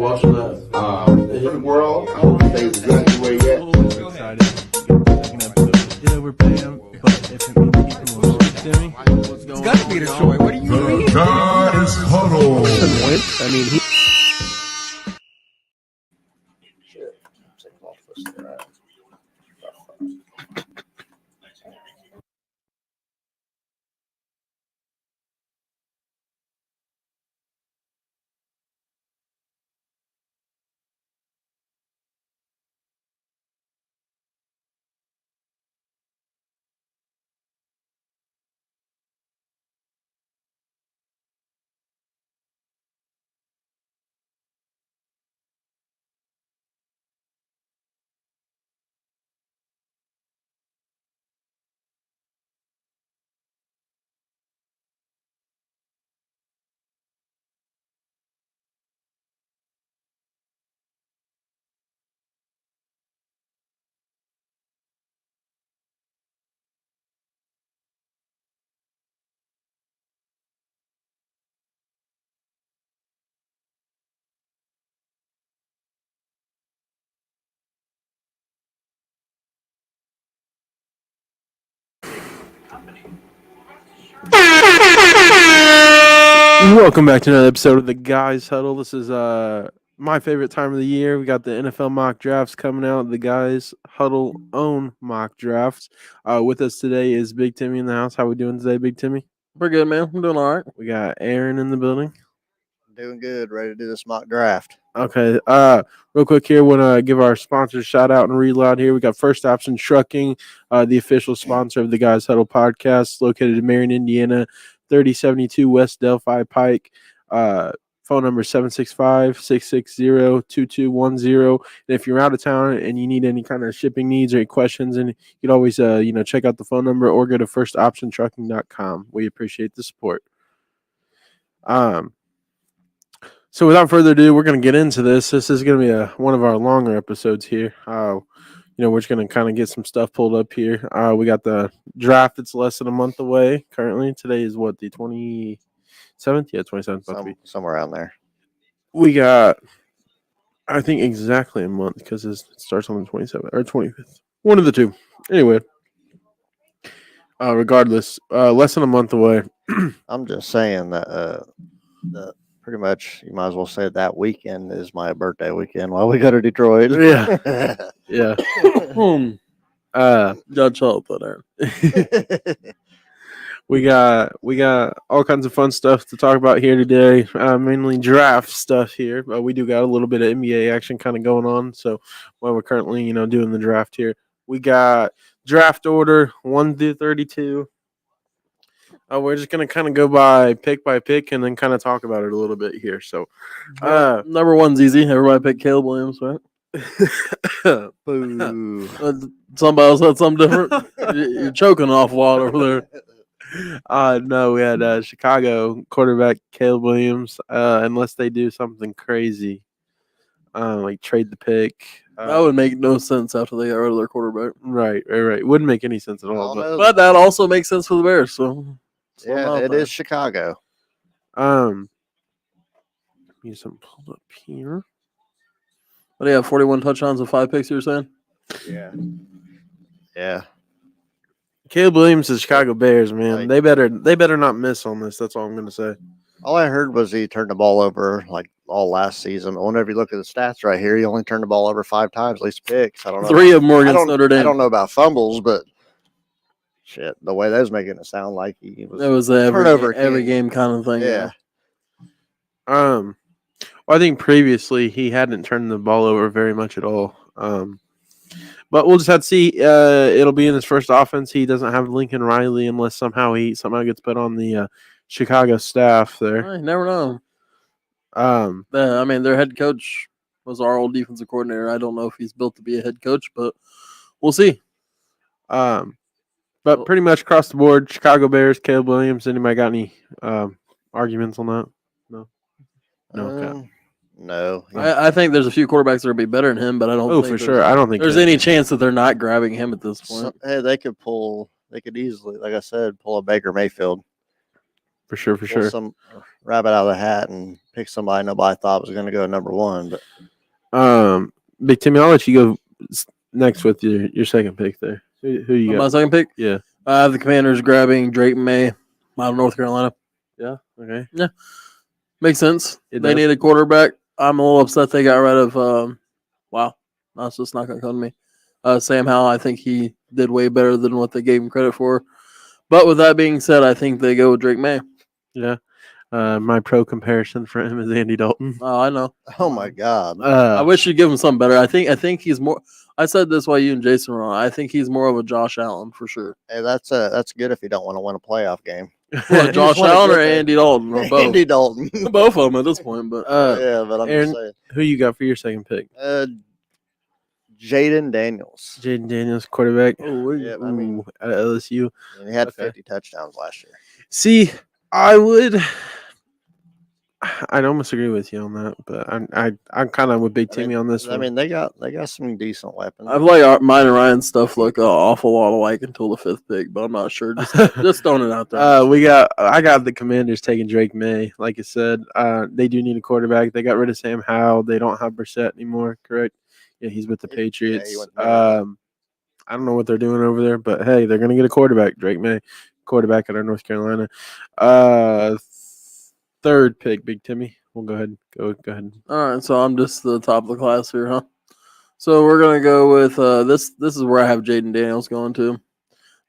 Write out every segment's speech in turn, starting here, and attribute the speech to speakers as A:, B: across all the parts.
A: watching the world. I don't think it's exactly where yet.
B: So excited to get the second episode. Did overpay him, but if it means people will speak to me, it's got to be Detroit. What do you mean?
C: The Guys Huddle.
B: I mean, he. Welcome back to another episode of the Guys Huddle. This is my favorite time of the year. We got the NFL mock drafts coming out. The Guys Huddle own mock drafts. With us today is Big Timmy in the house. How we doing today, Big Timmy?
D: Pretty good, man. I'm doing all right.
B: We got Aaron in the building.
D: Doing good. Ready to do this mock draft.
B: Okay. Real quick here, want to give our sponsors a shout out and read loud here. We got First Option Trucking, the official sponsor of the Guys Huddle podcast, located in Marion, Indiana, 3072 West Delphi Pike. Phone number 765-660-2210. And if you're out of town and you need any kind of shipping needs or any questions, and you can always check out the phone number or go to firstoptiontrucking.com. We appreciate the support. So without further ado, we're going to get into this. This is going to be one of our longer episodes here. We're just going to kind of get some stuff pulled up here. We got the draft. It's less than a month away currently. Today is what, the 27th? Yeah, 27th.
D: Somewhere around there.
B: We got, I think, exactly a month because it starts on the 27th or 25th. One of the two. Anyway, regardless, less than a month away.
D: I'm just saying that pretty much you might as well say that weekend is my birthday weekend while we go to Detroit.
B: Yeah. Yeah.
D: Judge Hope there.
B: We got all kinds of fun stuff to talk about here today. Mainly draft stuff here, but we do got a little bit of NBA action kind of going on. So while we're currently, doing the draft here, we got draft order 1 through 32. We're just gonna kind of go by pick and then kind of talk about it a little bit here. So,
D: number one's easy. Everybody pick Caleb Williams, right?
B: Boo.
D: Somebody else had something different. You're choking off water over there.
B: No, we had Chicago quarterback Caleb Williams. Unless they do something crazy, like trade the pick.
D: That would make no sense after they got rid of their quarterback.
B: Right. Wouldn't make any sense at all.
D: But that also makes sense for the Bears. So
B: yeah,
D: it is Chicago.
B: Use some pulled up here.
D: What do you have? 41 touchdowns and 5 picks. You're saying?
B: Yeah. Caleb Williams is Chicago Bears, man. They better not miss on this. That's all I'm gonna say.
D: All I heard was he turned the ball over like all last season. Whenever you look at the stats right here, he only turned the ball over 5 times, at least picks. I don't know.
B: 3 of them were against Notre Dame.
D: I don't know about fumbles, but shit, the way that was making it sound like he was.
B: It was every game kind of thing.
D: Yeah.
B: Well, I think previously he hadn't turned the ball over very much at all. But we'll just have to see. It'll be in his first offense. He doesn't have Lincoln Riley unless somehow he gets put on the Chicago staff there.
D: I never know. Their head coach was our old defensive coordinator. I don't know if he's built to be a head coach, but we'll see.
B: But pretty much across the board, Chicago Bears, Caleb Williams. Anybody got any arguments on that? No. Okay.
D: No. I think there's a few quarterbacks that will be better than him, but I don't.
B: Oh, for sure. I don't think
D: there's any chance that they're not grabbing him at this point.
E: They could easily, like I said, pull a Baker Mayfield.
B: For sure, for
D: pull
B: sure.
D: some rabbit out of the hat and pick somebody nobody thought was going to go number one. But
B: Big Timmy, I'll let you go next with your second pick there. Who you
E: My
B: got?
E: second pick,
B: Yeah.
E: I have the Commanders grabbing Drake May out of North Carolina.
B: Yeah. Okay.
E: Makes sense.
B: It
E: They
B: does.
E: need a quarterback. I'm a little upset they got rid of. Wow, that's just not going to come to me. Sam Howell, I think he did way better than what they gave him credit for. But with that being said, I think they go with Drake May.
B: Yeah. My pro comparison for him is Andy Dalton.
E: Oh, I know.
D: oh my God.
E: I wish you'd give him something better. I think he's more. I said this while you and Jason were on. I think he's more of a Josh Allen for sure.
D: Hey, that's good if you don't want to win a playoff game.
E: What,
D: You
E: Josh
D: just wanna
E: Allen
D: get
E: or
D: there.
E: Andy Dalton or both?
D: Andy Dalton.
E: Both of them at this point. But
D: yeah, but I'm
B: Aaron,
D: just saying.
B: who you got for your second pick?
D: Jaden Daniels.
B: Jaden Daniels, quarterback.
D: Yeah, I mean,
B: At LSU.
D: and he had
B: Okay.
D: 50 touchdowns last year.
B: See, I'd almost agree with you on that, but I'm kind of with Big Timmy on this
D: I
B: one.
D: mean, they got some decent weapons.
E: I've like mine and Ryan's stuff look an awful lot alike until the fifth pick, but I'm not sure. Just throwing it out there.
B: I got the Commanders taking Drake May. Like I said, they do need a quarterback. They got rid of Sam Howell. They don't have Brissett anymore, correct? Yeah, he's with the Patriots.
D: he went there.
B: I don't know what they're doing over there, but hey, they're gonna get a quarterback. Drake May, quarterback at our North Carolina. Third pick, Big Timmy. We'll go ahead. Go ahead.
E: All right, so I'm just the top of the class here, huh? So we're gonna go with this. This is where I have Jaden Daniels going to.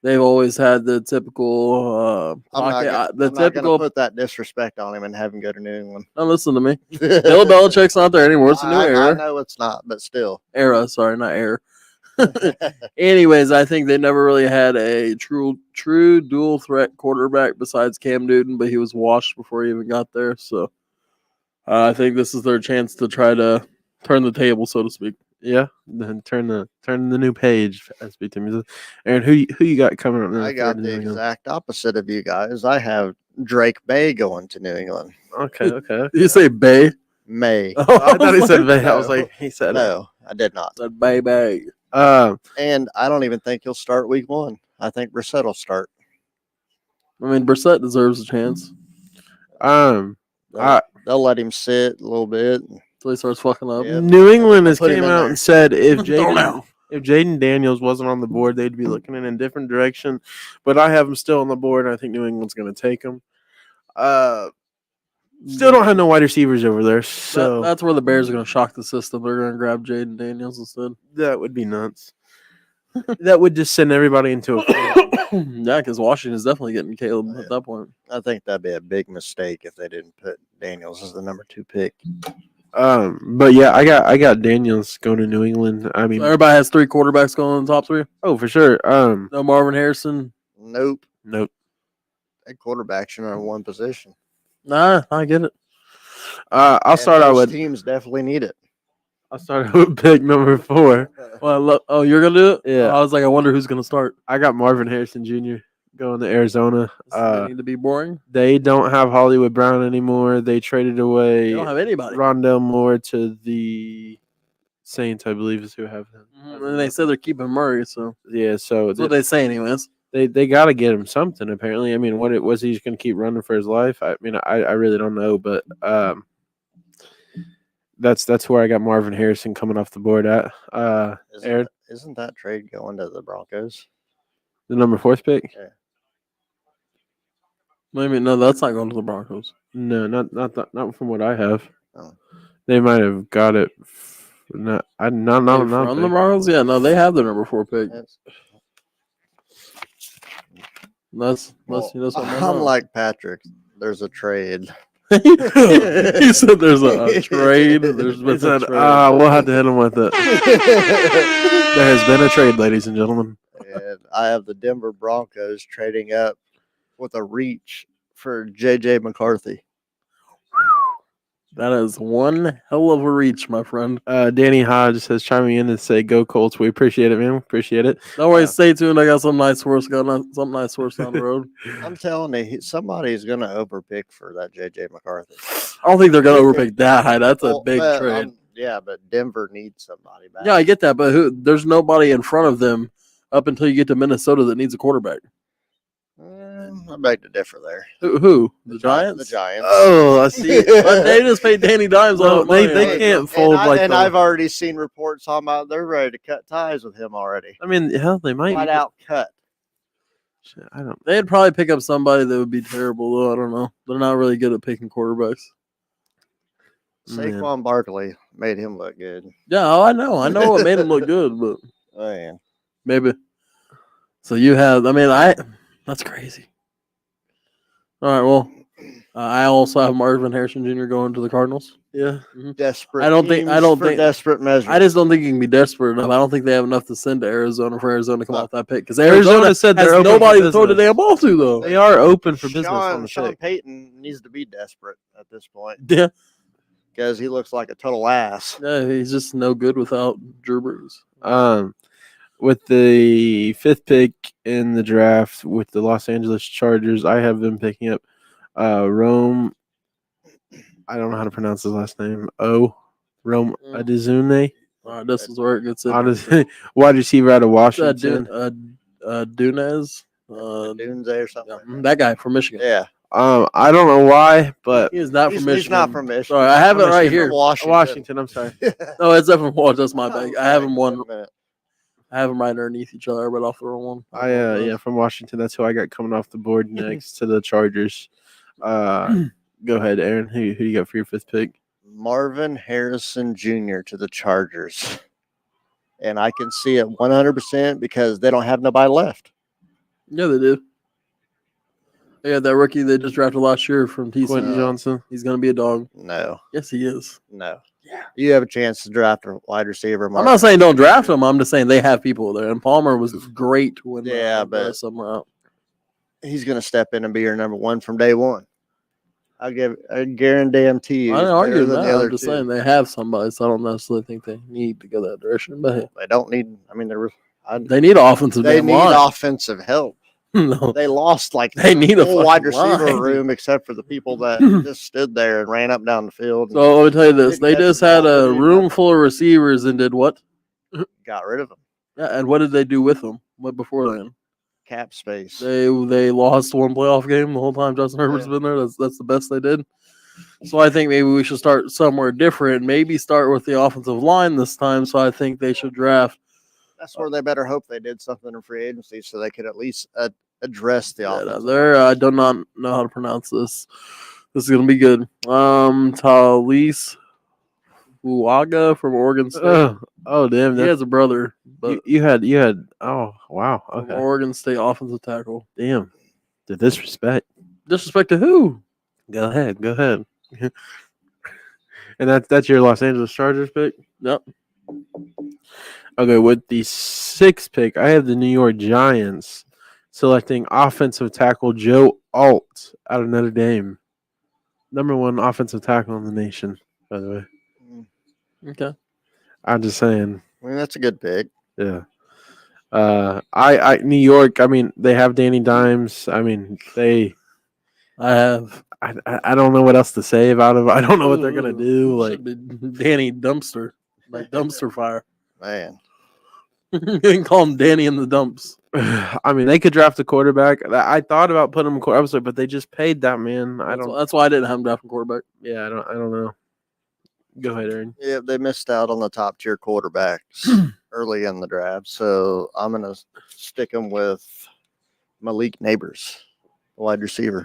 E: They've always had the typical
D: I'm not
E: typical.
D: going to put that disrespect on him and have him go to New England.
E: Now listen to me. Bill Belichick's not there anymore. It's a new
D: I
E: era.
D: know it's not, but still.
E: Era, sorry, not era. Anyways, I think they never really had a true dual threat quarterback besides Cam Newton, but he was washed before he even got there. So I think this is their chance to try to turn the table, so to speak.
B: Yeah, then turn the new page, as Big Timmy says. Aaron, who you got coming up?
D: I got the exact opposite of you guys. I have Drake May going to New England.
B: Okay.
E: Did you say Bay?
D: May.
B: I thought he said Bay. I
D: No.
B: was like, he said
D: No, I did not.
E: Said Bay.
D: And I don't even think he'll start week one. I think Brissett will start.
E: I mean, Brissett deserves a chance
B: They'll
D: They'll let him sit a little bit.
E: until he starts fucking up.
D: Yeah.
B: New England has
D: Put him
B: came
D: in
B: out
D: there.
B: and said if
E: Throw now.
B: Jaden Daniels wasn't on the board, they'd be looking in a different direction. But I have him still on the board, and I think New England's going to take him. Still don't have no wide receivers over there, so
E: That's where the Bears are going to shock the system. They're going to grab Jaden Daniels instead.
B: that would be nuts. That would just send everybody into a.
E: Yeah, because Washington's definitely getting Caleb at that point.
D: I think that'd be a big mistake if they didn't put Daniels as the number 2 pick.
B: But yeah, I got Daniels going to New England. I mean,
E: So everybody has 3 quarterbacks going in the top 3.
B: oh for sure.
E: No Marvin Harrison.
D: Nope.
B: Nope.
D: That quarterback's in one position.
E: Nah, I get it.
B: I'll start out
D: Most
B: with
D: teams definitely need it.
B: I'll start out with pick number 4.
E: Well, you're gonna do it?
B: Yeah.
E: I was like, I wonder who's gonna start.
B: I got Marvin Harrison Jr. going to Arizona.
E: They need to be boring.
B: They don't have Hollywood Brown anymore. They traded
E: They
B: away
E: don't have anybody.
B: Rondell Moore to the Saints, I believe, is who have them.
E: And they said they're keeping Murray, so
B: Yeah, so
E: that's what they say, anyways.
B: they got to get him something. Apparently, I mean, what it was, he just going to keep running for his life. I mean, I really don't know, but that's where I got Marvin Harrison coming off the board at. Aaron,
D: Isn't that trade going to the Broncos?
B: the number 4th pick.
E: Maybe no, that's not going to the Broncos.
B: No, not from what I have.
D: Oh.
B: They might have got it. Not
E: From the Broncos? Yeah, no, they have the number 4 pick. That's
D: I'm like Patrick. There's a trade.
E: he said there's a trade. There's been
B: He said,
E: a trade.
B: we'll have to hit him with it. There has been a trade, ladies and gentlemen.
D: And I have the Denver Broncos trading up with a reach for J.J. McCarthy.
E: That is one hell of a reach, my friend.
B: Danny Hodge says, chiming in and say, go Colts. We appreciate it, man. Appreciate it.
E: Don't worry, stay tuned. I got some nice horse down the road.
D: I'm telling you, somebody's going to overpick for that J.J. McCarthy.
E: I don't think they're going to overpick that high. That's a big
D: Well,
E: trade.
D: yeah, but Denver needs somebody back.
E: Yeah, I get that, but there's nobody in front of them up until you get to Minnesota that needs a quarterback.
D: I beg to differ there.
E: Who? The Giants?
D: The Giants.
B: Oh, I see.
E: But they just paid Danny Dimes all
B: Well,
E: that money.
B: they can't fold like
D: and
B: the-
D: I've already seen reports talking about they're ready to cut ties with him already.
B: I mean, hell, they might
D: Flat
B: be.
D: out cut.
B: Shit, I don't.
E: They'd probably pick up somebody that would be terrible, though. I don't know. They're not really good at picking quarterbacks.
B: Man.
D: Saquon Barkley made him look good.
E: Yeah, oh, I know. I know what made him look good, but
D: Man.
E: maybe. So you have, I mean, that's crazy. All right, well, I also have Marvin Harrison Jr. going to the Cardinals.
B: Yeah.
D: Desperate.
E: I don't think-
D: desperate measures.
E: I just don't think you can be desperate enough. I don't think they have enough to send to Arizona for Arizona to come off that pick because
B: Arizona
E: Arizona
B: said
E: has
B: they're open
E: nobody
B: for
E: to throw the
B: business.
E: damn ball to, though.
B: They are open for business on the
D: Sean
B: pick.
D: Payton needs to be desperate at this point
E: Yeah,
D: because he looks like a total ass.
E: yeah, he's just no good without Drew Brees.
B: With the 5th pick in the draft with the Los Angeles Chargers, I have them picking up Rome. I don't know how to pronounce his last name. Rome Adizune.
E: All right, this is where it gets in.
B: Wide receiver out of Washington.
E: Dunez.
D: Dunze or something.
E: Yeah, that guy from Michigan.
D: Yeah.
B: I don't know why, but
E: He is not from Michigan.
D: He's not from Michigan.
E: Sorry, I have it right here.
B: Washington. I'm sorry.
E: No, it's up from Washington. That's my bag. I have them
D: Wait a
E: one.
D: minute.
E: I have them right underneath each other, but off the wrong one.
B: Yeah, from Washington. That's who I got coming off the board next to the Chargers. Go ahead, Aaron. Who you got for your 5th pick?
D: Marvin Harrison Jr. to the Chargers. And I can see it 100% because they don't have nobody left.
E: Yeah, they do. They got that rookie they just drafted last year from
B: Quentin
E: TCU.
B: Johnson.
E: He's going to be a dog.
D: No.
E: Yes, he is.
D: No. Yeah. You have a chance to draft a wide receiver.
E: I'm not saying don't draft him. I'm just saying they have people there. And Palmer was great when
D: but
E: somewhere out.
D: he's going to step in and be your number one from day one. I guarantee you.
E: I don't argue
D: better than
E: that.
D: the other
E: I'm just
D: two.
E: saying they have somebody, so I don't necessarily think they need to go that direction. But hey,
D: They don't need. I mean,
E: they need offensive.
D: they
E: damn
D: need
E: line.
D: offensive help.
E: No,
D: They lost like
E: They need a
D: whole wide
E: fucking
D: receiver
E: line.
D: room except for the people that just stood there and ran up and down the field. And
E: so let me tell you this:
D: Didn't
E: they
D: catch
E: just
D: the
E: had
D: ball,
E: a
D: didn't
E: room
D: even-
E: full of receivers and did what?
D: got rid of them.
E: Yeah, and what did they do with them? What before then?
D: Cap space.
E: They lost one playoff game the whole time Justin Herbert's
D: Yeah.
E: been there. That's the best they did. So I think maybe we should start somewhere different. Maybe start with the offensive line this time. So I think they should draft.
D: That's where they better hope they did something in free agency so they could at least address the offense.
E: There, I do not know how to pronounce this. This is gonna be good. Talis Uaga from Oregon State.
B: Oh, damn.
E: He has a brother, but
B: You had. Oh, wow.
E: from
B: Okay.
E: Oregon State offensive tackle.
B: Damn. The disrespect.
E: Disrespect to who?
B: Go ahead. And that's your Los Angeles Chargers pick?
E: Yep.
B: Okay, with the 6th pick, I have the New York Giants selecting offensive tackle Joe Alt out of Notre Dame. Number 1 offensive tackle in the nation, by the way.
E: Okay.
B: I'm just saying.
D: I mean, that's a good pick.
B: Yeah. I New York, I mean, they have Danny Dimes. I mean, I don't know what else to say about him. I don't know what they're gonna do. Like
E: Should be Danny Dumpster, like dumpster fire.
D: Man.
E: You can call him Danny in the dumps.
B: I mean, they could draft a quarterback. I thought about putting him. I was like, but they just paid that man.
E: That's why I didn't have him drafting quarterback.
B: Yeah, I don't know. Go ahead, Aaron.
D: Yeah, they missed out on the top tier quarterbacks early in the draft. So I'm going to stick them with Malik Neighbors, wide receiver.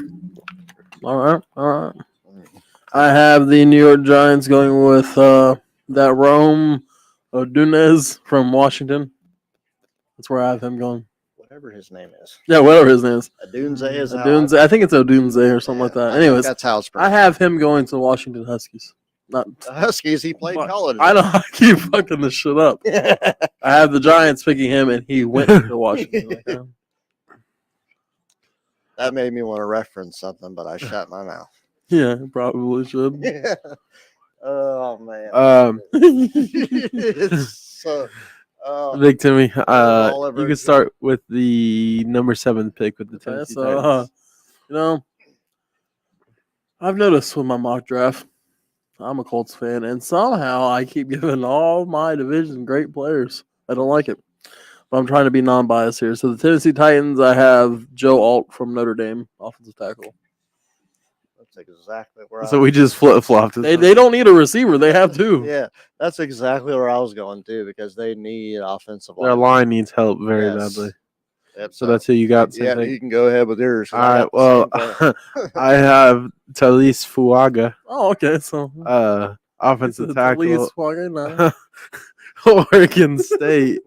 E: All right. I have the New York Giants going with that Rome Odunez from Washington. That's where I have him going.
D: Whatever his name is.
E: Yeah, whatever his name is.
D: Adunze is how
E: Odunze. I think it's Odunze or something like
D: Yeah, I
E: that.
D: think
E: Anyways,
D: that's how it's
E: I have him going to the Washington Huskies. Not.
D: the Huskies. He played college.
E: I know I keep fucking this shit up. I have the Giants picking him, and he went to Washington. Like,
D: That made me want to reference something, but I shut my mouth.
E: yeah, probably should.
D: Yeah. Oh man. It's so.
B: Big Timmy.
D: all over
B: You can
D: again.
B: start with the number 7 pick with the
E: Okay,
B: Tennessee
E: so
B: Titans.
E: I've noticed with my mock draft, I'm a Colts fan, and somehow I keep giving all my division great players. I don't like it. But I'm trying to be non-biased here. So the Tennessee Titans, I have Joe Alt from Notre Dame, offensive tackle.
D: That's exactly where
B: So we just flip flopped.
E: They don't need a receiver. They have two.
D: Yeah, that's exactly where I was going to because they need offensive
B: Their line needs help very
D: Yes.
B: badly.
D: Yep,
B: So that's who you got. Same
D: Yeah,
B: thing?
D: you can go ahead with yours. 'cause
B: All
D: I
B: right.
D: got the
B: Well,
D: same thing.
B: I have Talise Fuaga,
E: Oh, okay. So
B: offensive tackle,
E: Nah.
B: Oregon State.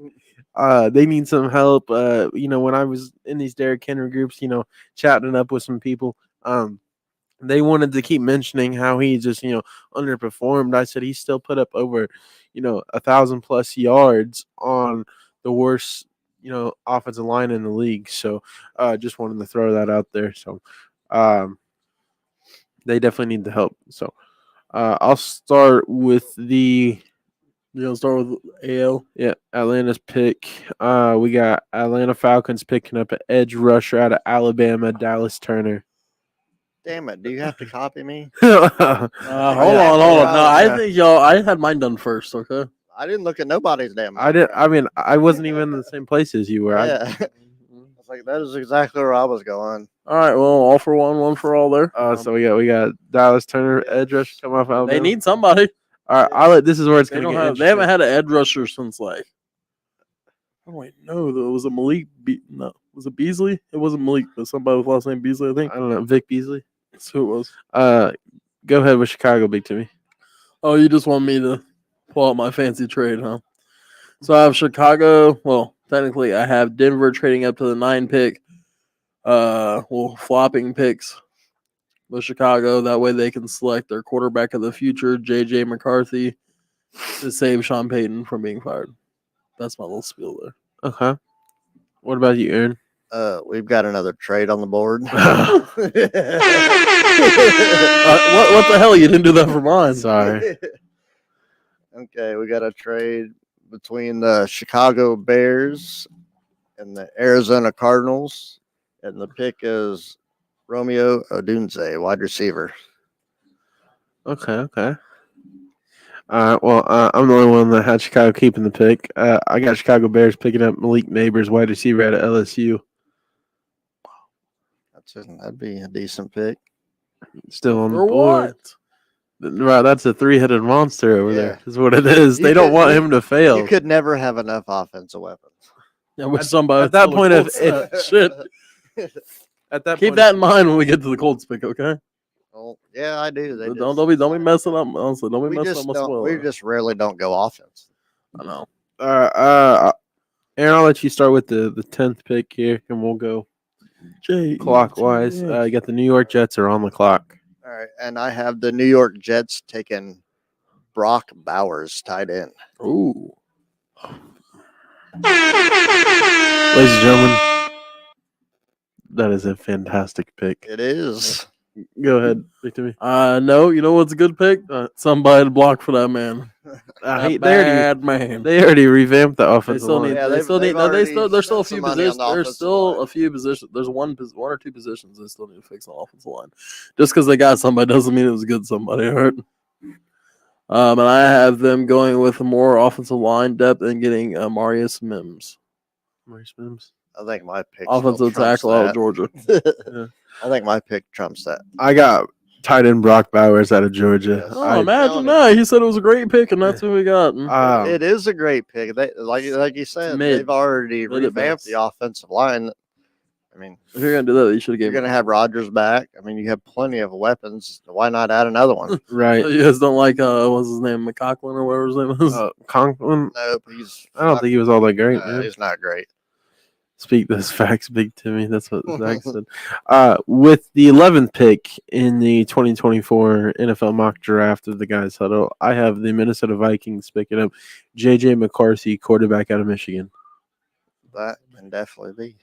B: They need some help. When I was in these Derrick Henry groups, chatting up with some people, they wanted to keep mentioning how he just, underperformed. I said he still put up over, 1,000+ yards on the worst, offensive line in the league. So, just wanted to throw that out there. So, they definitely need the help. So, I'll start with the
E: You're gonna start with AL.
B: Atlanta's pick. We got Atlanta Falcons picking up an edge rusher out of Alabama, Dallas Turner.
D: Damn it! Do you have to copy me?
E: Hold on. No, I think y'all. I had mine done first. Okay.
D: I didn't look at nobody's damn.
B: I did. I mean, I wasn't even in the same place as you were.
D: Yeah, I was like, that is exactly where I was going.
E: All right. Well, all for one for all there.
B: So we got Dallas Turner edge rusher come off Alabama.
E: They need somebody.
B: All right, this is where it's
E: They
B: going to
E: don't
B: get
E: have. They haven't had an edge rusher since like. Oh wait, no. It was a Malik. No, was it Beasley? It wasn't Malik, but somebody with last name Beasley. I think.
B: I don't know, Vic Beasley.
E: That's who it was.
B: Go ahead with Chicago, Big Timmy.
E: Oh, you just want me to pull out my fancy trade, huh? So I have Chicago. Well, technically, I have Denver trading up to the 9 pick. Flopping picks with Chicago. That way they can select their quarterback of the future, J.J. McCarthy, to save Sean Payton from being fired. That's my little spiel there.
B: Okay. What about you, Aaron?
D: We've got another trade on the board.
E: What the hell? You didn't do that for mine.
B: Sorry.
D: Okay, we got a trade between the Chicago Bears and the Arizona Cardinals, and the pick is Romeo Odunze, wide receiver.
B: Okay. Well, I'm the only one that had Chicago keeping the pick. I got Chicago Bears picking up Malik Neighbors, wide receiver out of LSU.
D: That'd be a decent pick.
B: Still on the
E: For
B: board.
E: what?
B: Right, that's a 3-headed monster over
D: Yeah.
B: there. Is what it is.
D: You
B: They don't
D: could-
B: want him to fail.
D: You could never have enough offensive weapons.
E: Yeah, with somebody
B: at that point,
E: shit.
B: At that
E: Keep
B: point,
E: that in mind when we get to the Colts pick, okay?
D: Well, yeah, I do. They
E: Don't be messing up. Honestly, don't be messing up my spoiler.
D: we just rarely don't go offense.
E: I know.
B: Aaron, I'll let you start with the 10th pick here, and we'll go
E: Jay,
B: clockwise. You got the New York Jets are on the clock.
D: All right, and I have the New York Jets taking Brock Bowers tight end.
E: Ooh.
B: Ladies and gentlemen, that is a fantastic pick.
D: It is.
B: Go ahead, Big Timmy.
E: No, you know what's a good pick? Somebody to block for that man.
B: They
E: Bad man.
B: already revamped the
E: They
B: offensive
E: still
B: line.
E: need.
D: Yeah,
E: They
D: they've-
E: still need.
D: they've
E: No,
D: already
E: there's still a
D: spent
E: few
D: some money on
E: positions.
D: the
E: There's
D: offensive
E: still
D: line.
E: a few positions. There's one or two positions they still need to fix on the offensive line. Just because they got somebody doesn't mean it was good somebody. Right? And I have them going with more offensive line depth and getting Marius Mims,
B: Maurice Mims.
D: I think my pick.
E: offensive tackle out of Georgia.
D: I think my pick trumps that.
B: I got tight end Brock Bowers out of Georgia.
D: Yes.
E: Oh, imagine that. He said it was a great pick, and that's who we got.
D: It is a great pick. They like you said,
E: mid.
D: they've already
E: Mid at
D: revamped
E: best.
D: the offensive line. I mean,
E: If you're gonna do that, you should have
D: you're
E: given.
D: going to have Rodgers back. I mean, you have plenty of weapons. Why not add another one?
B: Right.
E: You guys don't like what's his name, McCoughlin or whatever his name is.
B: Conklin.
D: Nope, he's.
B: I don't think he was all that great, man.
D: He's not great.
B: Speak those facts, Big Timmy. That's what Zach said. With the 11th pick in the 2024 NFL mock draft of the Guys Huddle, I have the Minnesota Vikings picking up J.J. McCarthy, quarterback out of Michigan.
D: That can definitely be.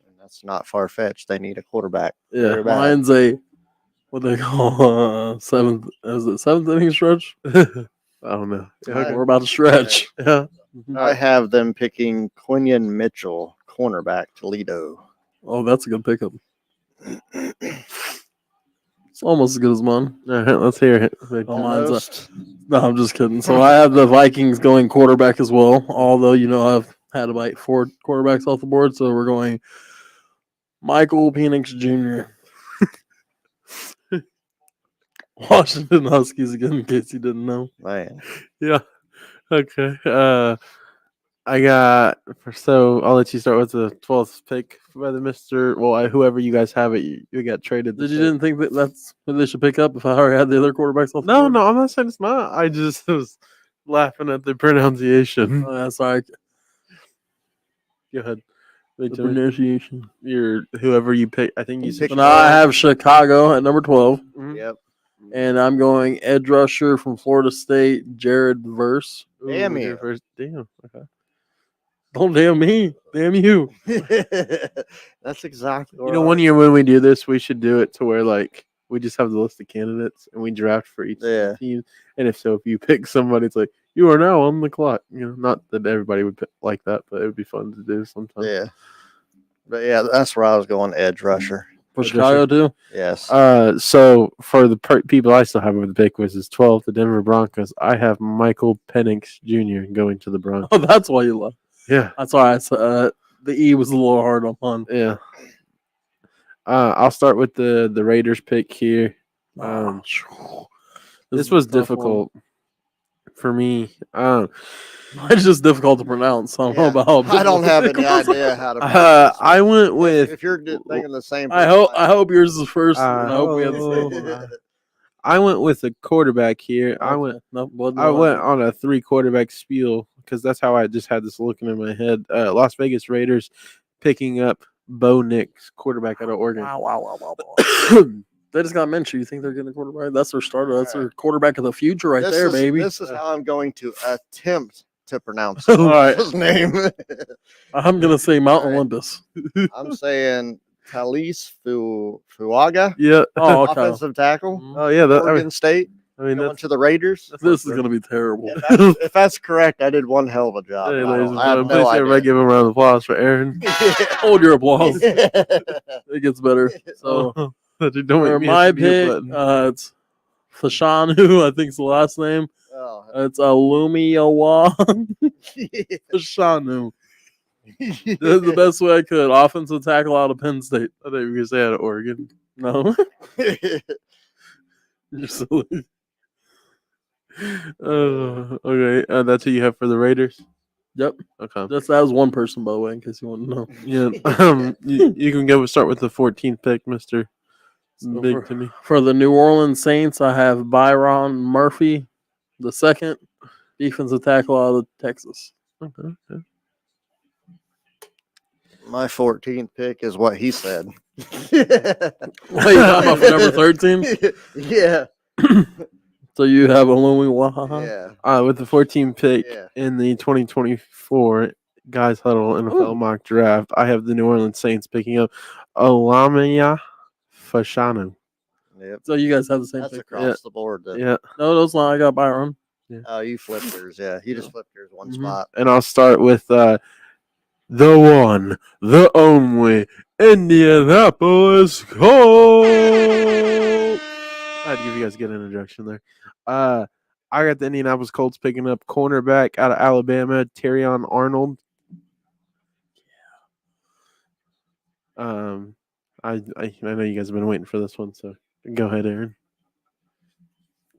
D: And that's not far fetched. They need a quarterback.
B: Yeah.
D: Very bad.
E: Mine's a what they call seventh. Is it seventh inning stretch?
B: I don't know.
D: Okay.
E: We're about to stretch.
B: Yeah.
D: I have them picking Quinion Mitchell, cornerback, Toledo.
E: Oh, that's a good pickup. It's almost as good as mine.
B: All right, let's hear it.
E: Oh, mine's
D: Almost.
E: No, I'm just kidding. So I have the Vikings going quarterback as well. Although I have had about 4 quarterbacks off the board, so we're going Michael Penix Jr. Washington Huskies again, in case you didn't know.
D: Man.
B: Yeah. Okay. I got so I'll let you start with the 12th pick by the Mister. Well, whoever you guys have it, you got traded.
E: Did you didn't think that that's what they should pick up if I already had the other quarterbacks off? The
B: No,
E: board?
B: no, I'm not saying it's not. I just was laughing at the pronunciation.
E: Oh, that's all right.
B: Go ahead.
E: The
B: Wait till
E: pronunciation.
B: you're whoever you pick. I think you said
E: So now I have Chicago at number 12,
B: Mhm.
D: Yep.
E: and I'm going edge rusher from Florida State, Jared Verse.
D: Damn
B: your
D: you.
B: first. Damn. Okay.
E: Don't damn me, damn you.
D: That's exactly
B: You know, one year when we do this, we should do it to where like we just have the list of candidates and we draft for each
D: Yeah.
B: team. And if you pick somebody, it's like you are now on the clock. You know, not that everybody would pick like that, but it would be fun to do sometimes.
D: Yeah. But yeah, that's where I was going, edge rusher.
E: For
B: Edge
E: Chicago too.
D: Yes.
B: So for the people I still have with the pick, which is 12, the Denver Broncos, I have Michael Penix Jr. going to the Broncos.
E: Oh, that's why you left.
B: Yeah,
E: That's all right. So, the E was a little hard on pun.
B: yeah. I'll start with the Raiders pick here. This was difficult for me.
E: It's just difficult to pronounce. I don't know about.
D: I don't have any idea how to.
B: I went with.
D: If you're thinking the same.
E: I hope yours is first. I hope we have the same one.
B: I went with a quarterback here. I went on a 3 quarterback spiel because that's how I just had this looking in my head. Las Vegas Raiders picking up Bo Nix, quarterback out of Oregon.
E: Wow. They just got Minshew. You think they're getting a quarterback? That's their starter. That's their quarterback of the future right there, baby.
D: This is how I'm going to attempt to pronounce
E: All right.
D: his name.
E: I'm gonna say Mount
D: All right.
E: Olympus.
D: I'm saying Talis Fuaga,
B: Yeah.
E: Oh, okay.
D: offensive tackle,
B: Oh yeah.
D: Oregon State,
B: I mean,
D: going
B: that's
D: to the Raiders.
E: This is gonna be terrible.
D: If that's correct, I did one hell of a job.
B: Hey,
D: I
B: ladies and
D: have
B: gentlemen,
D: no
B: please everybody
D: idea.
B: give him a round of applause for Aaron.
E: Hold your applause. It gets better. So
B: Don't make
E: for
B: me
E: my
B: have to mute
E: pick,
B: button.
E: it's Fashanu. I think's the last name.
D: Oh,
E: It's Alumiyawa Fashanu. Did the best way I could. Offensive tackle out of Penn State.
B: I thought you were gonna say out of Oregon.
E: No, you're silly.
B: Okay. That's who you have for the Raiders.
E: Yep.
B: Okay.
E: That was one person, by the way, in case you want to know.
B: Yeah. You can start with the 14th pick, Mister Big to me.
E: For the New Orleans Saints, I have Byron Murphy, the second defensive tackle out of Texas.
B: Okay.
D: my 14th pick is what he said.
E: Wait, you talking about for number 13?
D: Yeah.
E: So you have Alumiyawa.
D: Yeah.
B: With the 14th pick
D: Yeah.
B: in the 2024 Guys Huddle NFL mock draft, I have the New Orleans Saints picking up Olamide Fashanu.
D: Yep.
E: So you guys have the same
D: That's
E: pick.
D: across the board. Then.
B: Yeah.
E: No, those not. I got Byron.
D: Oh, you flipped yours. Yeah. You just flipped yours one spot.
B: And I'll start with the one, the only Indianapolis Colts. I had to give you guys a good introduction there. I got the Indianapolis Colts picking up cornerback out of Alabama, Terrion Arnold. I know you guys have been waiting for this one, so go ahead, Aaron.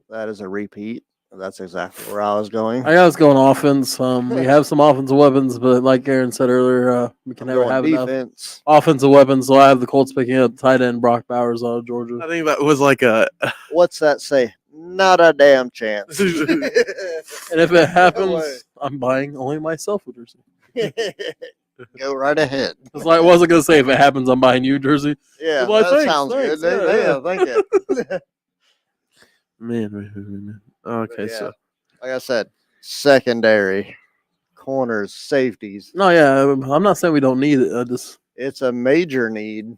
D: That is a repeat. That's exactly where I was going.
E: I got us going offense. We have some offensive weapons, but like Aaron said earlier, we can never have enough
D: defense.
E: offensive weapons. So I have the Colts picking up tight end Brock Bowers out of Georgia.
B: I think that was like a.
D: What's that say? Not a damn chance.
E: And if it happens, I'm buying only myself a jersey.
D: Go right ahead.
E: It's like I wasn't gonna say if it happens, I'm buying you a jersey.
D: Yeah,
E: Well,
D: that
E: thanks,
D: sounds
E: thanks,
D: good.
E: yeah.
D: Thank you.
B: Man. Okay,
D: Yeah.
B: so
D: Like I said, secondary, corners, safeties.
E: No, yeah, I'm not saying we don't need it. I just
D: It's a major need.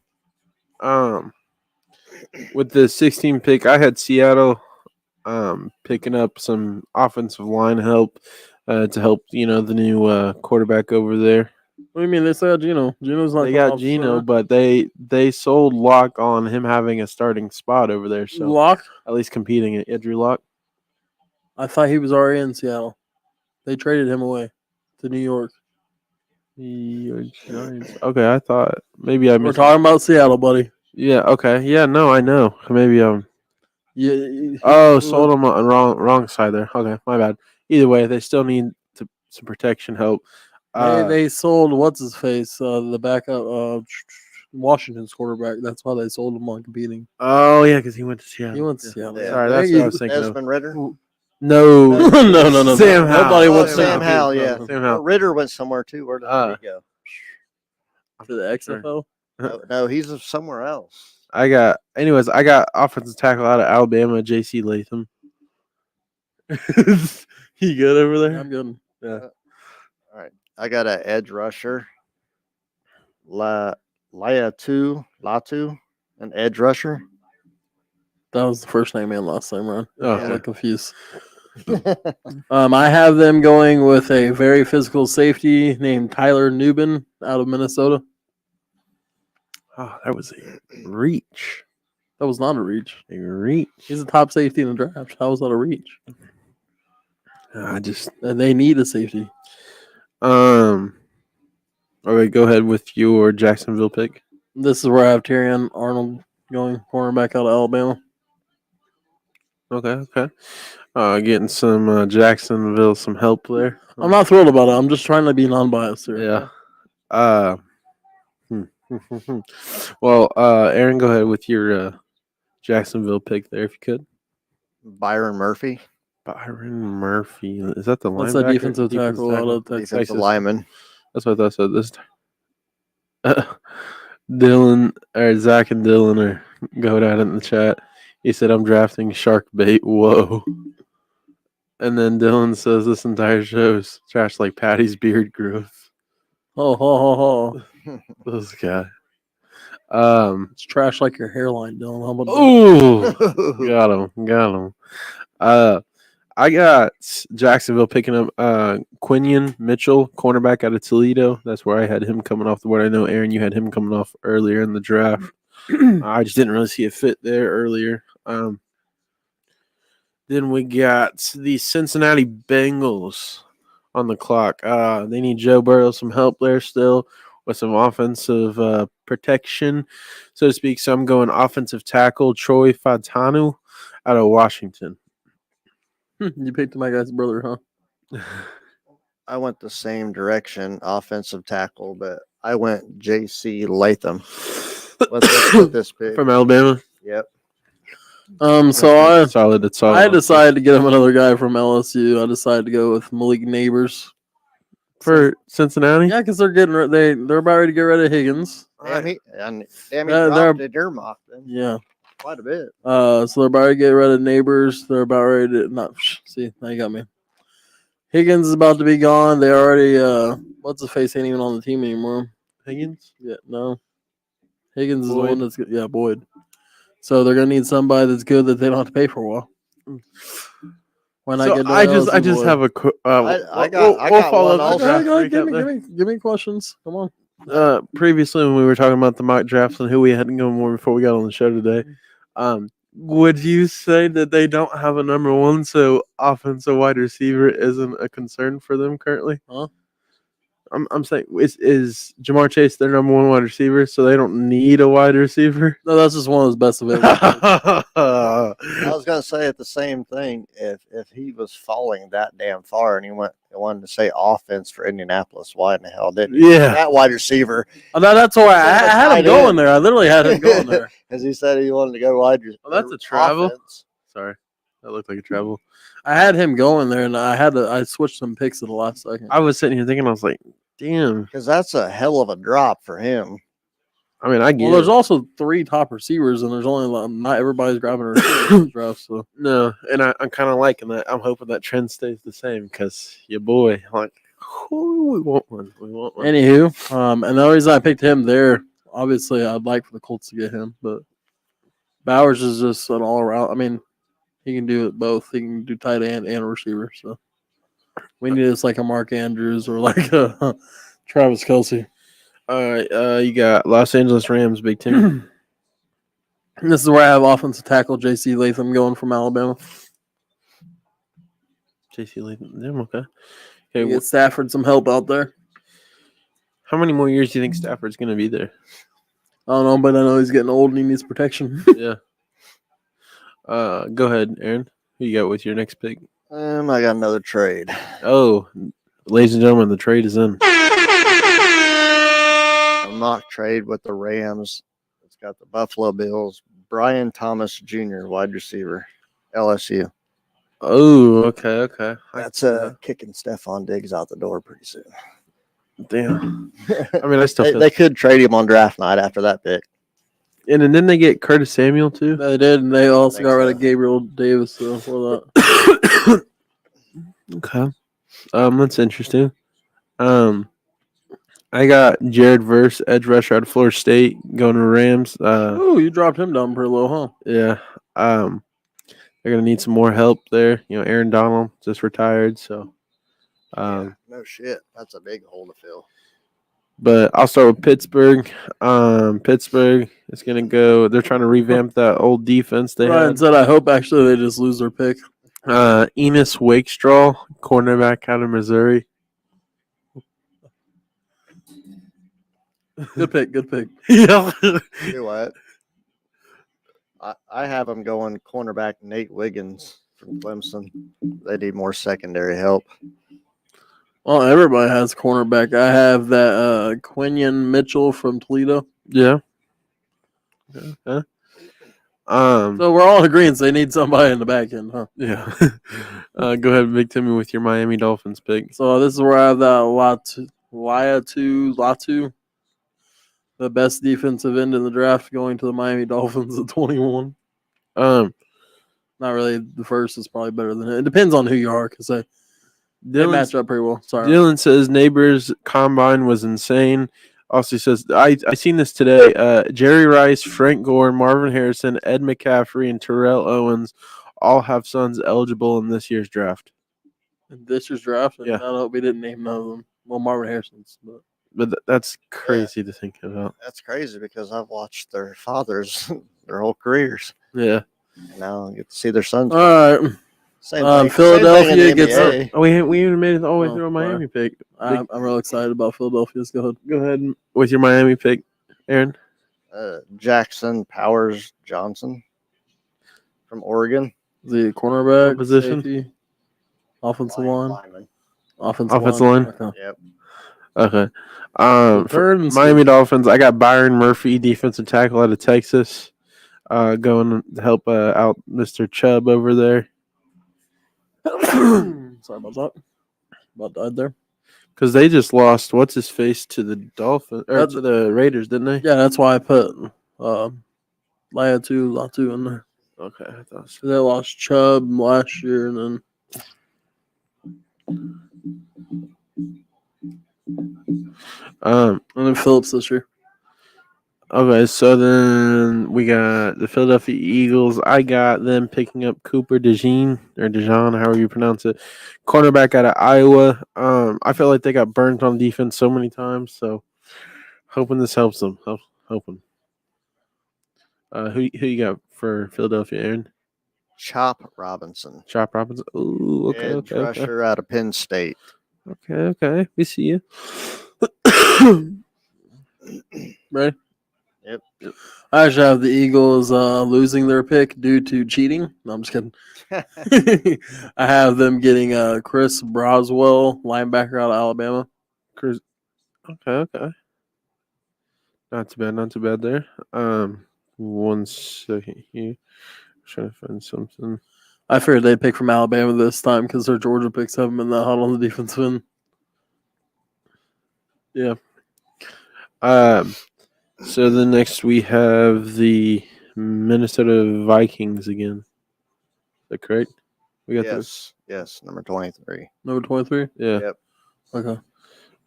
B: with the 16 pick, I had Seattle picking up some offensive line help to help, the new quarterback over there.
E: what do you mean? They said Gino. Gino's not.
B: They got Gino, but they sold Locke on him having a starting spot over there. So
E: Locke.
B: at least competing at Drew Locke.
E: I thought he was already in Seattle. They traded him away to New York.
B: Your Giants. Okay, I thought maybe I
E: We're
B: missed.
E: talking about Seattle, buddy.
B: Yeah. Okay. Yeah. No, I know. Maybe
E: Yeah.
B: Oh, sold them on wrong side there. Okay, my bad. Either way, they still need some protection help.
E: They sold what's his face, the backup, Washington's quarterback. That's why they sold him on competing.
B: Oh yeah, because he went to Seattle.
E: He went to
B: Yeah.
E: Seattle.
D: Yeah.
B: Sorry, that's what I was thinking of.
D: Desmond Ritter.
B: No,
E: No.
B: Sam Howell.
E: Nobody
D: Oh,
E: wants
B: Sam
E: to
D: Sam
E: compete.
D: Howell, yeah.
B: Sam
D: Well,
B: Howell.
D: Ritter went somewhere too. Where did he go?
E: To the XFL.
D: No, he's somewhere else.
B: I got offensive tackle out of Alabama, J.C. Latham. He good over there?
E: I'm good.
B: Yeah.
D: All right. I got an edge rusher. Latu, an edge rusher.
E: That was the first name and last name, Ron.
B: Oh,
E: I'm confused. I have them going with a very physical safety named Tyler Nubin out of Minnesota.
B: Oh, that was a reach.
E: That was not a reach.
B: A reach.
E: He's a top safety in the draft. How was that a reach? And they need a safety.
B: All right, go ahead with your Jacksonville pick.
E: This is where I have Terrion Arnold going, cornerback out of Alabama.
B: Okay. Getting some Jacksonville some help there.
E: I'm not thrilled about it. I'm just trying to be non-biased here.
B: Yeah. Well, Aaron, go ahead with your Jacksonville pick there, if you could.
D: Byron Murphy,
B: Byron Murphy. Is that the linebacker?
E: That's that defensive tackle out of Texas.
D: defensive lineman.
B: That's what I said. This Dylan or Zach and Dylan are going at it in the chat. He said, "I'm drafting shark bait." Whoa. And then Dylan says, "This entire show is trash like Patty's beard growth."
E: Oh.
B: This guy.
E: It's trash like your hairline, Dylan. How about that?
B: Ooh, got him. I got Jacksonville picking up Quinion Mitchell, cornerback out of Toledo. That's where I had him coming off the board. I know, Aaron, you had him coming off earlier in the draft. I just didn't really see a fit there earlier. Then we got the Cincinnati Bengals on the clock. They need Joe Burrow some help there still with some offensive protection, so to speak. So I'm going offensive tackle Troy Fautanu out of Washington.
E: You picked my guy's brother, huh?
D: I went the same direction, offensive tackle, but I went J.C. Latham with this pick.
B: From Alabama.
D: Yep.
E: So I
B: Solid.
E: I decided to get him another guy from LSU. I decided to go with Malik Neighbors
B: for Cincinnati.
E: Yeah, because they're they're about ready to get rid of Higgins.
D: Damn, he
E: they're-
D: dropped it your mock then
E: Yeah.
D: quite a bit.
E: So they're about to get rid of Neighbors. They're about ready to not see. Now you got me. Higgins is about to be gone. They already what's his face ain't even on the team anymore.
B: Higgins.
E: Yeah, no. Higgins is the
B: Boyd.
E: one that's good. Yeah, Boyd. So they're gonna need somebody that's good that they don't have to pay for a while. When
B: So I just have a.
D: I got one also.
E: Give me questions. Come on.
B: Previously, when we were talking about the mock drafts and who we had to go more before we got on the show today, would you say that they don't have a number one, so offensive wide receiver isn't a concern for them currently?
E: Huh?
B: I'm saying is Jamar Chase their number one wide receiver, so they don't need a wide receiver?
E: No, that's just one of his best available.
D: I was gonna say at the same thing. If he was falling that damn far and he wanted to say offense for Indianapolis, why in the hell didn't he?
B: Yeah.
D: That wide receiver?
E: That's why I had him
D: Tight
E: going
D: end.
E: there. I literally had him going there.
D: Because he said he wanted to go wide.
B: Oh, that's a travel?
D: offense.
B: Sorry, that looked like a travel.
E: I had him going there, and I switched some picks at the last second.
B: I was sitting here thinking, I was like, damn.
D: Because that's a hell of a drop for him.
B: I mean, I get
E: Well, there's
B: it.
E: also 3 top receivers, and there's only not everybody's grabbing a receiver in this draft. So
B: No, and I'm kind of liking that. I'm hoping that trend stays the same because your boy, like, we want one. We want one.
E: anywho, and the only reason I picked him there, obviously, I'd like for the Colts to get him, but Bowers is just an all around. I mean, he can do it both. He can do tight end and receiver. So we need this like a Mark Andrews or like a Travis Kelce.
B: All right, you got Los Angeles Rams, Big Ten.
E: This is where I have offensive tackle J.C. Latham going from Alabama.
B: JC Latham. Damn, okay.
E: You
B: Okay,
E: get Stafford some help out there.
B: How many more years do you think Stafford's going to be there?
E: I don't know, but I know he's getting old and he needs protection.
B: Yeah. Go ahead, Aaron. Who you got with your next pick?
D: I got another trade.
B: Oh, ladies and gentlemen, the trade is in.
D: A mock trade with the Rams. It's got the Buffalo Bills. Brian Thomas Jr., wide receiver, LSU.
B: Oh, okay.
D: That's kicking Stephon Diggs out the door pretty soon.
B: Damn. I mean, I still feel
D: they could trade him on draft night after that pick.
B: And then they get Curtis Samuel too.
E: They did, and they also
D: think
E: got rid
D: so.
E: of Gabriel Davis. So for that,
B: Okay. That's interesting. I got Jared Verse, edge rusher out of Florida State, going to Rams.
E: oh, you dropped him down pretty low, huh?
B: Yeah. They're gonna need some more help there. You know, Aaron Donald just retired, so.
D: Yeah, no shit. That's a big hole to fill.
B: But I'll start with Pittsburgh. Pittsburgh is gonna go. They're trying to revamp that old defense they
E: Ryan
B: had.
E: said, "I hope actually they just lose their pick."
B: Enos Wakestraw, cornerback out of Missouri.
E: Good pick. Good pick.
B: Yeah.
D: You know what? I have them going cornerback Nate Wiggins from Clemson. They need more secondary help.
E: Well, everybody has cornerback. I have that Quinion Mitchell from Toledo.
B: Yeah. Okay.
E: So we're all in agreement. They need somebody in the back end, huh?
B: Yeah. Go ahead, Big Timmy, with your Miami Dolphins pick.
E: So this is where I have that Latu, the best defensive end in the draft, going to the Miami Dolphins at 21.
B: Um,
E: Not really the first is probably better than it. It depends on who you are because they match up pretty well. Sorry.
B: Dylan says neighbors combine was insane. Also says I seen this today. Jerry Rice, Frank Gore, Marvin Harrison, Ed McCaffrey, and Terrell Owens all have sons eligible in this year's draft.
E: This year's draft. And
B: Yeah.
E: I hope we didn't name none of them. Well, Marvin Harrison's, but
B: That's crazy to think about.
D: That's crazy because I've watched their fathers their whole careers.
B: Yeah.
D: And now I get to see their sons.
E: all right.
D: Same
E: Philadelphia
D: thing in the
E: gets
D: NBA.
B: Oh, we even made it all the way
E: Oh,
B: through a
E: sorry.
B: Miami pick.
E: I'm real excited about Philadelphia's. Go ahead.
B: Go ahead with your Miami pick, Aaron.
D: Jackson Powers Johnson from Oregon.
E: The cornerback
B: What position?
E: safety, offensive line,
D: Lineman.
B: Offensive line?
E: Okay.
D: Yep.
B: Okay.
E: Third
B: For
E: and
B: Miami Dolphins, I got Byron Murphy, defensive tackle out of Texas, going to help out Mr. Chubb over there.
E: Sorry about that. About died there.
B: Because they just lost what's his face to the Dolphins or
E: That's-
B: to the Raiders, didn't they?
E: Yeah, that's why I put Latu in there.
B: Okay, I thought so.
E: They lost Chubb last year, and then Phillips this year.
B: Okay, so then we got the Philadelphia Eagles. I got them picking up Cooper DeJean, however you pronounce it, cornerback out of Iowa. I feel like they got burnt on defense so many times, so hoping this helps them. Hoping. Who you got for Philadelphia, Aaron?
D: Chop Robinson.
B: Chop Robinson. Ooh, okay,
D: Edge
B: okay, okay.
D: rusher out of Penn State.
B: Okay. We see you.
E: Ready?
D: Yep.
E: I actually have the Eagles losing their pick due to cheating. No, I'm just kidding. I have them getting Chris Broswell, linebacker out of Alabama.
B: Chris. Okay. Not too bad there. 1 second here. Trying to find something.
E: I figured they'd pick from Alabama this time because their Georgia picks haven't been that hot on the defensive end.
B: Yeah. So then next we have the Minnesota Vikings again. Is that correct? We got
D: Yes, number 23.
E: Number 23?
B: Yeah.
D: Yep.
E: Okay.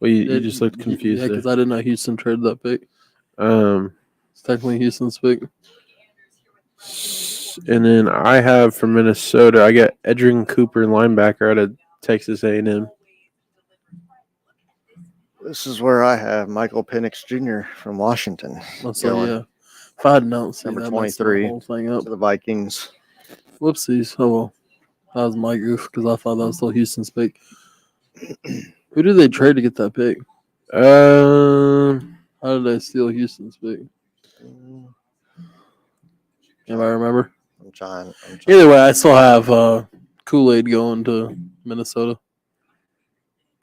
B: Well, you just looked confused
E: Yeah,
B: there.
E: because I didn't know Houston traded that pick. It's technically Houston's pick.
B: And then I have for Minnesota, I got Edgerrin Cooper, linebacker out of Texas A&M.
D: This is where I have Michael Penix Jr. from Washington.
E: So,
D: going
E: yeah. If I had known,
D: Number
E: that messed the
D: 23.
E: whole thing up.
D: to the Vikings.
E: Whoopsies. Oh, well. That was my goof because I thought that was still Houston's pick. Who did they trade to get that pick? How did they steal Houston's pick?
D: Mm,
E: Anybody remember?
D: I'm trying.
E: Either way, I still have Kool-Aid going to Minnesota.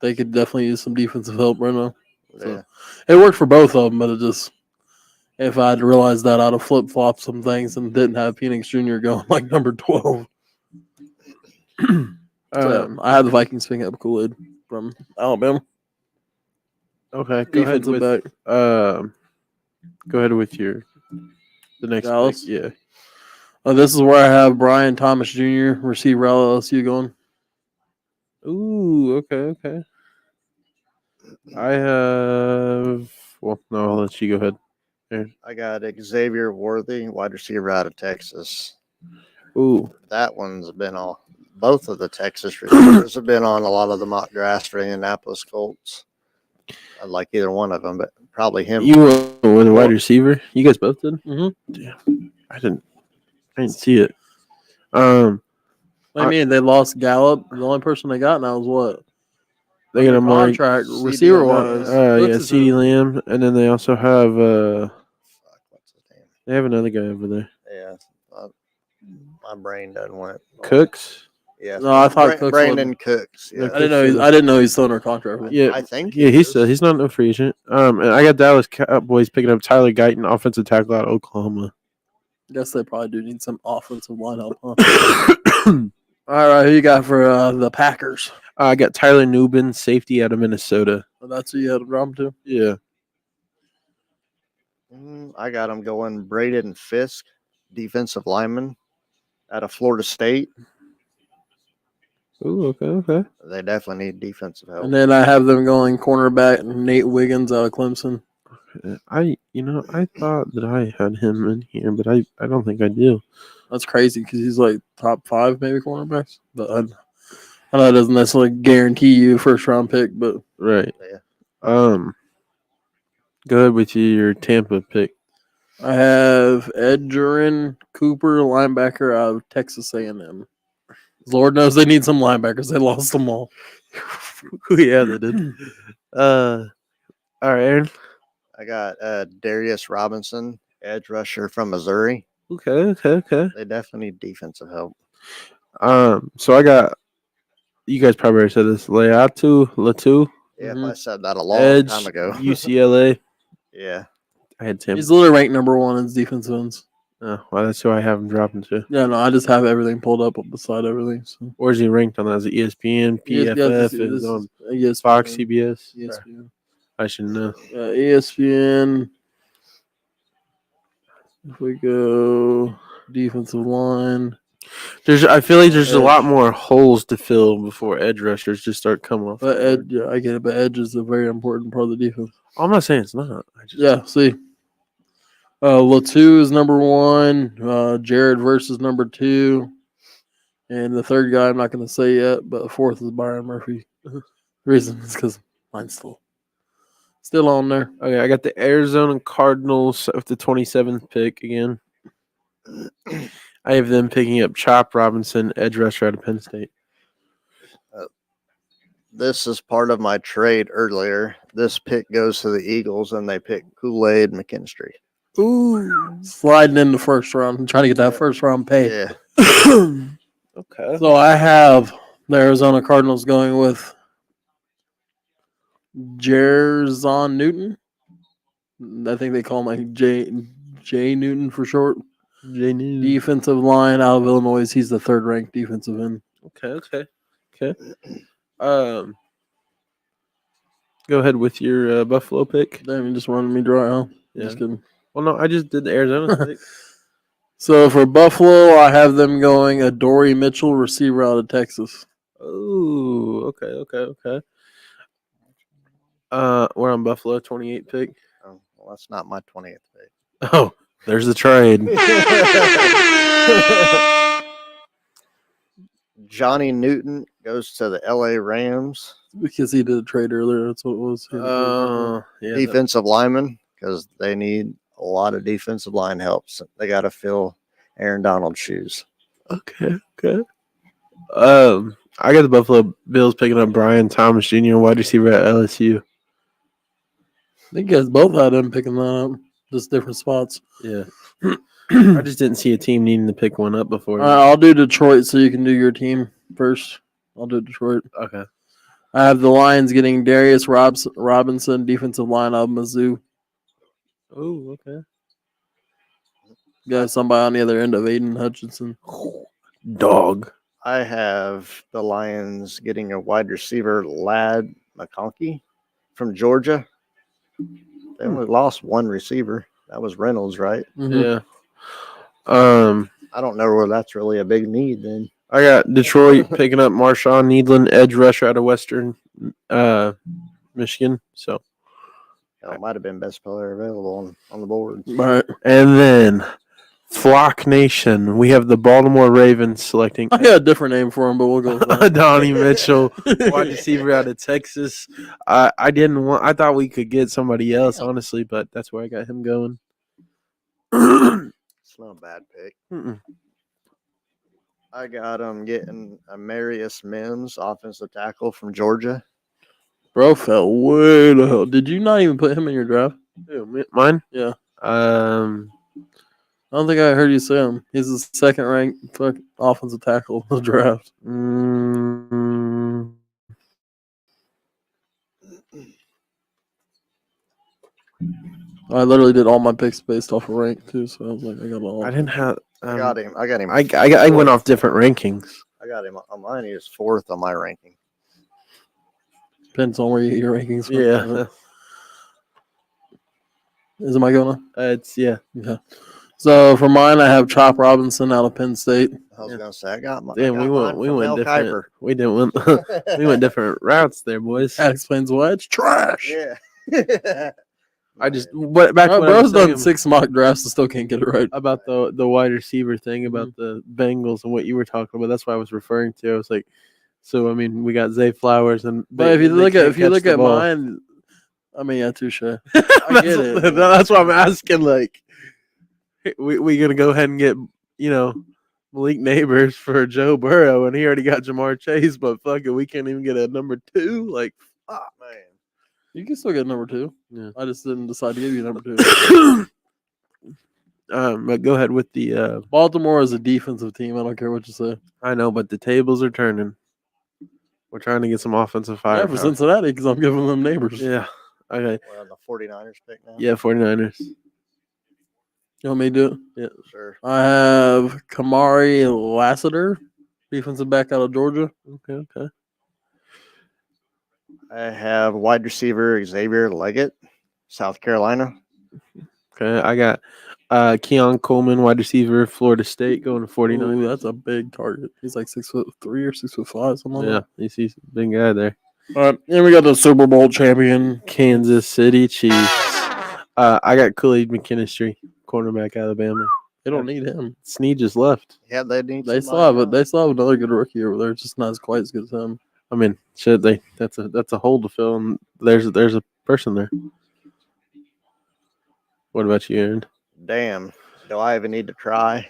E: They could definitely use some defensive help right now. So
D: Yeah.
E: it worked for both of them, but it just if I had realized that, I'd have flip flopped some things and didn't have Phoenix Jr. going like number 12. So I had the Vikings picking up Kool-Aid from Alabama.
B: Okay, go ahead
E: Defensive
B: with
E: back.
B: go ahead with the next
E: Dallas?
B: pick. Yeah.
E: This is where I have Brian Thomas Jr., receiver out of LSU going.
B: Ooh, okay. I have. Well, no, I'll let you go ahead. Aaron.
D: I got Xavier Worthy, wide receiver out of Texas.
B: Ooh,
D: That one's been all. Both of the Texas receivers have been on a lot of the mock drafts for Indianapolis Colts. I like either one of them, but probably him.
B: you were the wide receiver. You guys both did.
E: Mm-hmm.
B: Damn, I didn't see it.
E: I mean, they lost Gallup. The only person they got now is what?
B: They got a more
E: contract
D: CeeDee
E: receiver
D: Lamb.
E: wise.
B: yeah, CeeDee Lamb, and then they also have
D: Fuck, what's his name?
B: they have another guy over there.
D: Yeah, my brain doesn't want it.
B: Cooks.
D: Yeah,
E: No, I thought Cooks
D: Brandon Cooks. Yeah,
E: I didn't know he's still under contract. With
B: Yeah,
D: I think.
B: yeah, he's not no free agent. And I got Dallas Cowboys picking up Tyler Guyton, offensive tackle out of Oklahoma.
E: Guess they probably do need some offensive line help, huh? All right, who you got for the Packers?
B: I got Tyler Nubin, safety out of Minnesota.
E: Oh, that's who you had to drop to?
B: Yeah.
D: I got him going. Braden Fisk, defensive lineman out of Florida State.
B: Ooh, okay.
D: They definitely need defensive help.
E: And then I have them going cornerback Nate Wiggins out of Clemson.
B: I thought that I had him in here, but I don't think I do.
E: That's crazy because he's like top 5 maybe cornerbacks. But I know that doesn't necessarily guarantee you a first round pick, but
B: Right.
D: Yeah.
B: Go ahead with your Tampa pick.
E: I have Edgerrin Cooper, linebacker out of Texas A&M. Lord knows they need some linebackers. They lost them all.
B: Yeah, they did. All right, Aaron.
D: I got Darius Robinson, edge rusher from Missouri.
B: Okay.
D: They definitely need defensive help.
B: So I got. You guys probably already said this. Latu.
D: Yeah,
E: Mhm.
D: if I said that a long
B: Edge,
D: time ago.
B: UCLA.
D: Yeah.
B: I had Tim.
E: He's literally ranked number 1 in defensive ends.
B: Oh, well, that's who I have him dropping to.
E: Yeah, no, I just have everything pulled up beside everything. So.
B: Where's he ranked on that? Is it ESPN, PFF, is on
E: ESPN,
B: Fox, CBS?
E: ESPN.
B: I should know.
E: ESPN. If we go defensive line.
B: I feel like there's a lot more holes to fill before edge rushers just start coming off.
E: But I get it. But edge is a very important part of the defense.
B: I'm not saying it's not.
E: See. Latu is number 1. Jared versus number 2. And the third guy I'm not going to say yet, but the fourth is Byron Murphy. The reason is because mine's still on there.
B: Okay, I got the Arizona Cardinals with the 27th pick again. I have them picking up Chop Robinson, edge rusher out of Penn State.
D: This is part of my trade earlier. This pick goes to the Eagles, and they pick Kool-Aid McKinstry.
E: Ooh. Sliding in the first round. I'm trying to get that first round pay.
D: Yeah.
B: Okay.
E: So I have the Arizona Cardinals going with Jerzon Newton. I think they call him like J Newton for short. Defensive line out of Illinois. He's the 3rd ranked defensive end.
B: Okay. Go ahead with your Buffalo pick.
E: Damn, you just running me dry, huh?
B: Yeah.
E: Just kidding.
B: Well, no, I just did the Arizona pick.
E: So for Buffalo, I have them going Adoree Mitchell, receiver out of Texas.
B: Oh, okay. We're on Buffalo, 28 pick.
D: Oh, well, that's not my 20th pick.
B: Oh, there's the trade.
D: Johnny Newton goes to the LA Rams.
E: Because he did a trade earlier. That's what it was.
B: Yeah.
D: Defensive lineman, because they need a lot of defensive line help. So they got to fill Aaron Donald's shoes.
B: Okay. I got the Buffalo Bills picking up Brian Thomas Jr., wide receiver at LSU.
E: think you guys both had him picking that up, just different spots.
B: Yeah. I just didn't see a team needing to pick one up before.
E: All right, I'll do Detroit so you can do your team first. I'll do Detroit.
B: Okay.
E: I have the Lions getting Darius Robinson, defensive line of Mizzou.
B: Oh, okay.
E: You got somebody on the other end of Aiden Hutchinson.
B: Dog.
D: I have the Lions getting a wide receiver, Lad McConkey from Georgia. They only lost one receiver. That was Reynolds, right?
E: Mhm.
B: Yeah.
D: I don't know where that's really a big need then.
B: I got Detroit picking up Marshawn Needland, edge rusher out of Western Michigan. So,
D: It might have been best player available on the board.
E: Right.
B: and then Flock Nation, we have the Baltimore Ravens selecting
E: I got a different name for him, but we'll go with that.
B: Donnie Mitchell, wide receiver out of Texas. I thought we could get somebody else, honestly, but that's where I got him going.
D: It's not a bad pick.
B: Mm-mm.
D: I got him getting a Marius Mims, offensive tackle from Georgia.
E: Bro fell way the hell. Did you not even put him in your draft?
B: Mine?
E: Yeah.
B: I
E: I don't think I heard you say him. He's the second ranked offensive tackle in the draft. I literally did all my picks based off of rank too, so I was like, I got all.
B: I didn't have.
D: I got him.
B: I went off different rankings.
D: I got him on mine. He was fourth on my ranking.
E: Depends on where you get your rankings. From.
B: Yeah.
E: Is my going on?
B: It's yeah.
E: Yeah. So for mine, I have Chop Robinson out of Penn State.
D: I was gonna say I got my.
B: Damn, we went different. We didn't went we went different routes there, boys.
E: That explains why it's trash.
D: Yeah.
B: I just what back when I
E: Bro's
B: was
E: done
B: saying
E: 6 mock drafts and still can't get it right.
B: about the wide receiver thing about the Bengals and what you were talking about. That's what I was referring to. I was like, so I mean, we got Zay Flowers and
E: But if you look at mine, I mean, yeah, touche. I get it.
B: That's why I'm asking. Like, we gonna go ahead and get Malik Neighbors for Joe Burrow, and he already got Jamar Chase, but fuck it, we can't even get a number 2. Like, fuck, man.
E: You can still get number 2.
B: Yeah.
E: I just didn't decide to give you number 2.
B: But go ahead with the
E: Baltimore is a defensive team. I don't care what you say.
B: I know, but the tables are turning. We're trying to get some offensive fire.
E: Yeah, for Cincinnati because I'm giving them neighbors.
B: Yeah. Okay.
D: We're on the 49ers pick now.
B: Yeah, 49ers.
E: You want me to do it?
B: Yeah.
D: Sure.
E: I have Kamari Lassiter, defensive back out of Georgia.
B: Okay.
D: I have wide receiver Xavier Leggett, South Carolina.
B: Okay. I got Keon Coleman, wide receiver, Florida State, going to 49ers.
E: Ooh, that's a big target. He's like 6'3" or 6'5", something like
B: Yeah,
E: that.
B: he's a big guy there.
E: All right, and we got the Super Bowl champion.
B: Kansas City Chiefs. I got Kool-Aid McKinstry, cornerback, Alabama.
E: They don't need him.
B: Snead just left.
D: Yeah, they need.
E: They still have another good rookie over there. It's just not as quite as good as him.
B: I mean, shit, that's a hole to fill, and there's a person there. What about you, Aaron?
D: Damn. Do I even need to try?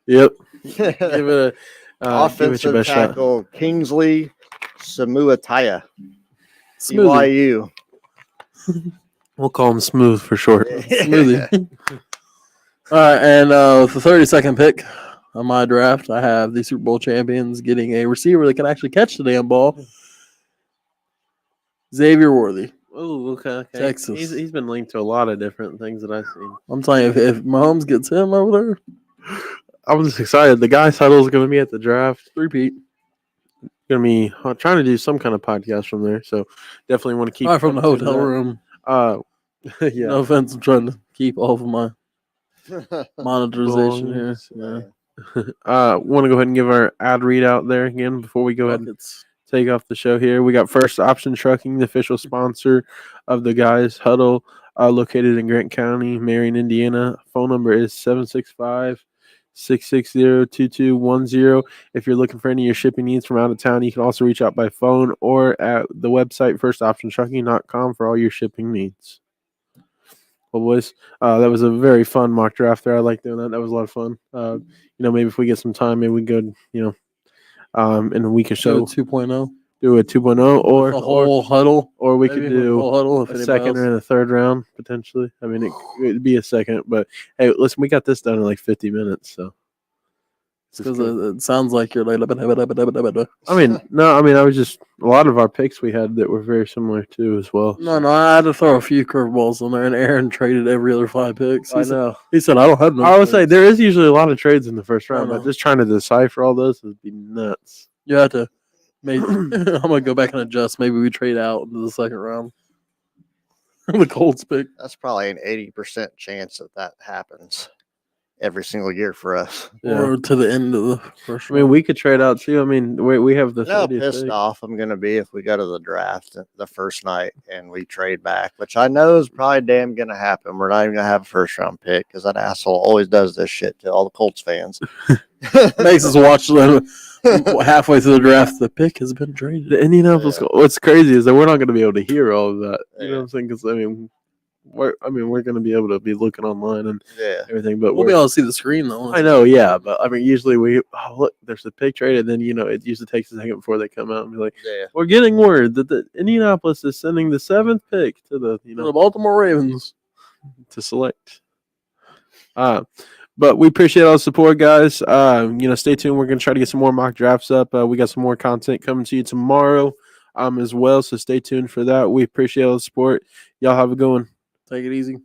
B: Yep. Give it a
D: Offensive
B: give it your best
D: tackle Kingsley Samuataya,
E: Smoothie.
D: BYU.
B: We'll call him Smooth for short.
E: Smoothie. All right, and with the 32nd pick on my draft, I have the Super Bowl champions getting a receiver that can actually catch the damn ball. Xavier Worthy.
B: Oh, okay.
E: Texas.
B: He's been linked to a lot of different things that I've seen.
E: I'm telling you, if Mahomes gets him over there,
B: I'm just excited. The Guys Huddle is going to be at the draft.
E: repeat.
B: Going to be trying to do some kind of podcast from there, so definitely want to keep
E: All right, from the
B: doing
E: hotel
B: that.
E: room.
B: Yeah.
E: No offense, I'm trying to keep all of my monetization here. Yeah.
B: Want to go ahead and give our ad readout there again before we go ahead and take off the show here. We got First Option Trucking, the official sponsor of the Guys Huddle, located in Grant County, Marion, Indiana. Phone number is 765-660-2210. If you're looking for any of your shipping needs from out of town, you can also reach out by phone or at the website firstoptiontrucking.com for all your shipping needs. Well, boys, that was a very fun mock draft there. I like doing that. That was a lot of fun. Maybe if we get some time, maybe we can go, in a week or so.
E: 2.0.
B: do a 2.0 or
E: a whole huddle.
B: or we
E: Maybe
B: could
E: with
B: do
E: whole huddle if
B: a
E: anybody
B: second
E: else-
B: or in the third round potentially. I mean, it'd be a second, but hey, listen, we got this done in like 50 minutes, so.
E: because it sounds like you're like.
B: I mean, no, I mean, I was just a lot of our picks we had that were very similar too as well.
E: No, I had to throw a few curveballs on there, and Aaron traded every other 5 picks.
B: I know.
E: He said, "I don't have no."
B: I would say
E: picks."
B: there is usually a lot of trades in the first round,
E: know.
B: but just trying to decipher all those would be nuts.
E: You have to. Maybe I'm gonna go back and adjust. Maybe we trade out into the second round. The Colts pick.
D: That's probably an 80% chance that happens every single year for us.
B: Yeah.
E: Or to the end of the first
B: I mean,
E: round.
B: we could trade out too. I mean, we have the
D: You know how
B: 30th
D: pissed
B: pick.
D: off I'm going to be if we go to the draft the first night and we trade back, which I know is probably damn going to happen. We're not even going to have a first round pick because that asshole always does this shit to all the Colts fans.
E: Makes us watch them halfway through the draft. The pick has been traded.
B: The Indianapolis.
D: Yeah.
B: What's crazy is that we're not going to be able to hear all of that. You know
D: Yeah.
B: what I'm saying? Because we're going to be able to be looking online and
D: Yeah.
B: everything, but
E: We'll be able to see the screen though.
B: I know, yeah, but I mean, usually look, there's a pick trade, and then it usually takes a second before they come out and be like,
D: Yeah.
B: we're getting word that the Indianapolis is sending the 7th pick to the
E: The Baltimore Ravens.
B: to select. But we appreciate all the support, guys. Stay tuned. We're gonna try to get some more mock drafts up. We got some more content coming to you tomorrow, as well. So stay tuned for that. We appreciate all the support. Y'all have a good one.
E: Take it easy.